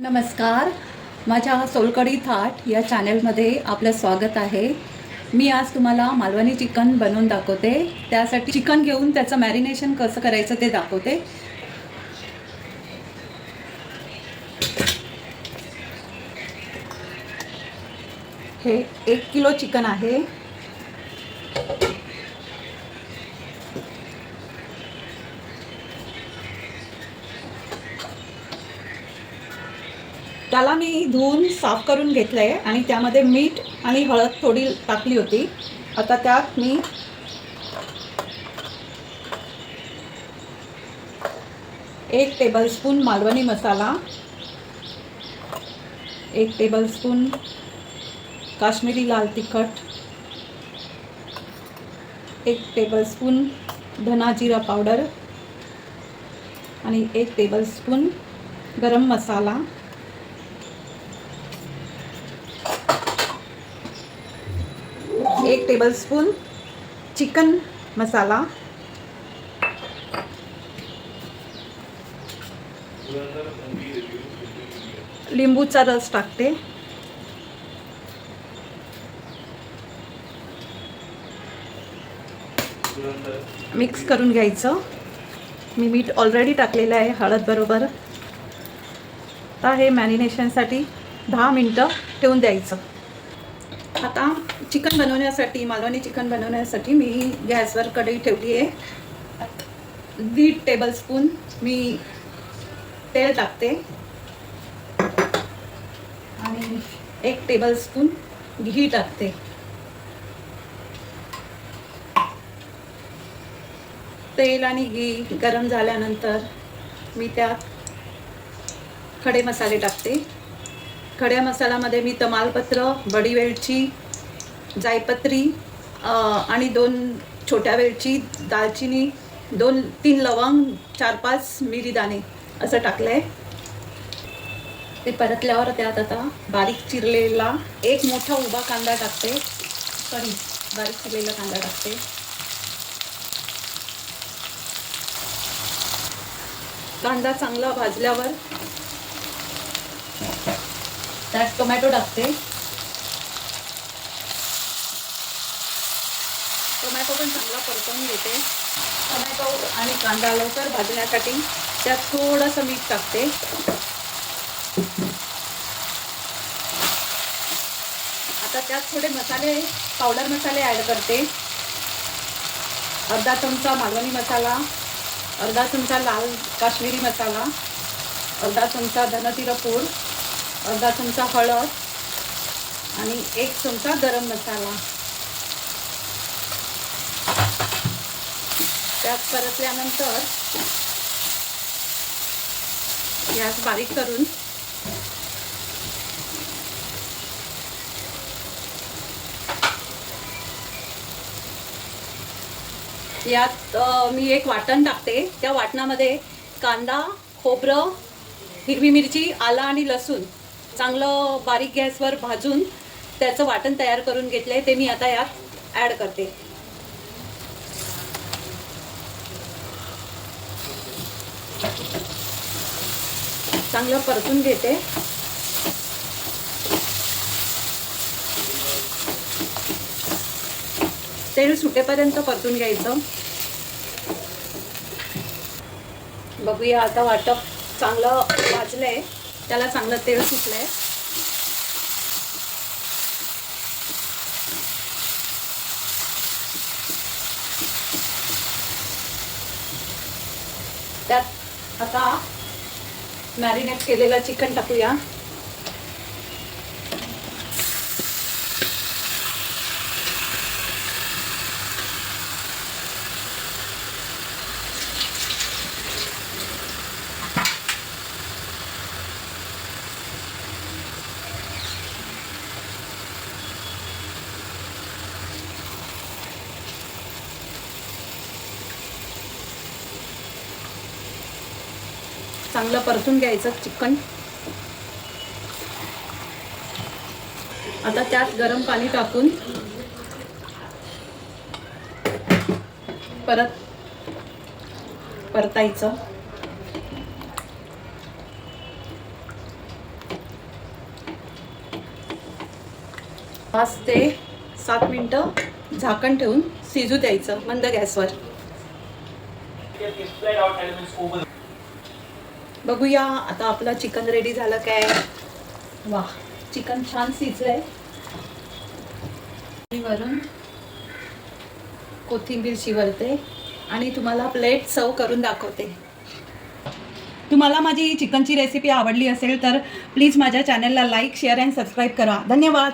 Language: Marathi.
नमस्कार, माझ्या सोलकढी थाट या चॅनलमध्ये आपलं स्वागत आहे। मी आज तुम्हाला मालवणी चिकन बनवून दाखवते। त्यासाठी चिकन घेऊन त्याचं मॅरिनेशन कसं करायचं ते दाखवते। हे 1 किलो चिकन आहे। त्याला मी धुवून साफ करून घेतलं आहे आणि त्यामध्ये मीठ आणि हळद थोडी टाकली होती। आता त्यात मी 1 टेबलस्पून मालवणी मसाला, 1 टेबलस्पून काश्मीरी लाल तिखट, 1 टेबलस्पून धना जिरा पावडर आणि 1 टेबलस्पून गरम मसाला, 1 टेबलस्पून चिकन मसाला, लिंबूचा रस टाकते, मिक्स करून घ्यायचं। मी मीठ ऑलरेडी टाकलेलं आहे हळद बरोबर। आता हे मॅरिनेशनसाठी 10 मिनिटं ठेवून द्यायचं। आता चिकन बनवण्यासाठी, मालवणी चिकन बनवण्यासाठी मी गॅसवर कढई ठेवली आहे। 1.5 टेबलस्पून मी तेल टाकते आणि 1 टेबलस्पून घी टाकते। तेल आणि घी गरम झाल्यानंतर मी त्यात खडे मसाले टाकते। खड्या मसाल्यामध्ये मी तमालपत्र, बडी वेलची, जायपत्री आणि 2 छोट्या वेलची, दालचिनी, 2-3 लवंग, 4-5 मिरी दाणे असं टाकलं आहे। ते परतल्यावर त्यात आता बारीक चिरलेला 1 मोठा उभा कांदा टाकते। बारीक चिरलेला कांदा टाकते। कांदा चांगला भाजल्यावर त्यात टोमॅटो टाकते। टोमॅटो पण चांगला परतवून घेते। टोमॅटो आणि कांदा लवकर भाजण्यासाठी त्यात थोडंसं मीठ टाकते। आता त्यात थोडे मसाले, पावडर मसाले ॲड करते। अर्धा चमचा मालवणी मसाला, अर्धा चमचा लाल काश्मीरी मसाला, अर्धा चमचा धनजिरा पूड, अर्धा चमचा हळद आणि 1 चमचा गरम मसाला। त्यात परतल्यानंतर गॅस बारीक करून यात मी 1 वाटण टाकते। त्या वाटणामध्ये कांदा, खोबरं, हिरवी मिरची, आलं आणि लसूण चांगलं बारीक गॅसवर भाजून त्याचं वाटण तयार करून घेतलं आहे। ते मी आता यात ॲड करते। चांगलं परतून घेते। तेल सुटेपर्यंत परतून घ्यायचं। बघूया आता वाटप चांगलं भाजलंय, त्याला चांगलं तेल सुटलंय। त्यात आता मॅरिनेट केलेलं चिकन टाकूया। चांगलं परतून घ्यायचं चिकन। आता त्यात गरम पाणी टाकून परत परतायचं। 5 ते 7 मिनटं झाकण ठेवून शिजू द्यायचं मंद गॅसवर. बघूया आता आपलं चिकन रेडी झालं काय. वा, चिकन छान शिजलंय. वरून कोथिंबीर शिवरते आणि तुम्हाला प्लेट सर्व करून दाखवते. तुम्हाला माझी चिकनची रेसिपी आवडली असेल तर प्लीज माझ्या चॅनलला लाईक, शेअर अँड सबस्क्राईब करा. धन्यवाद.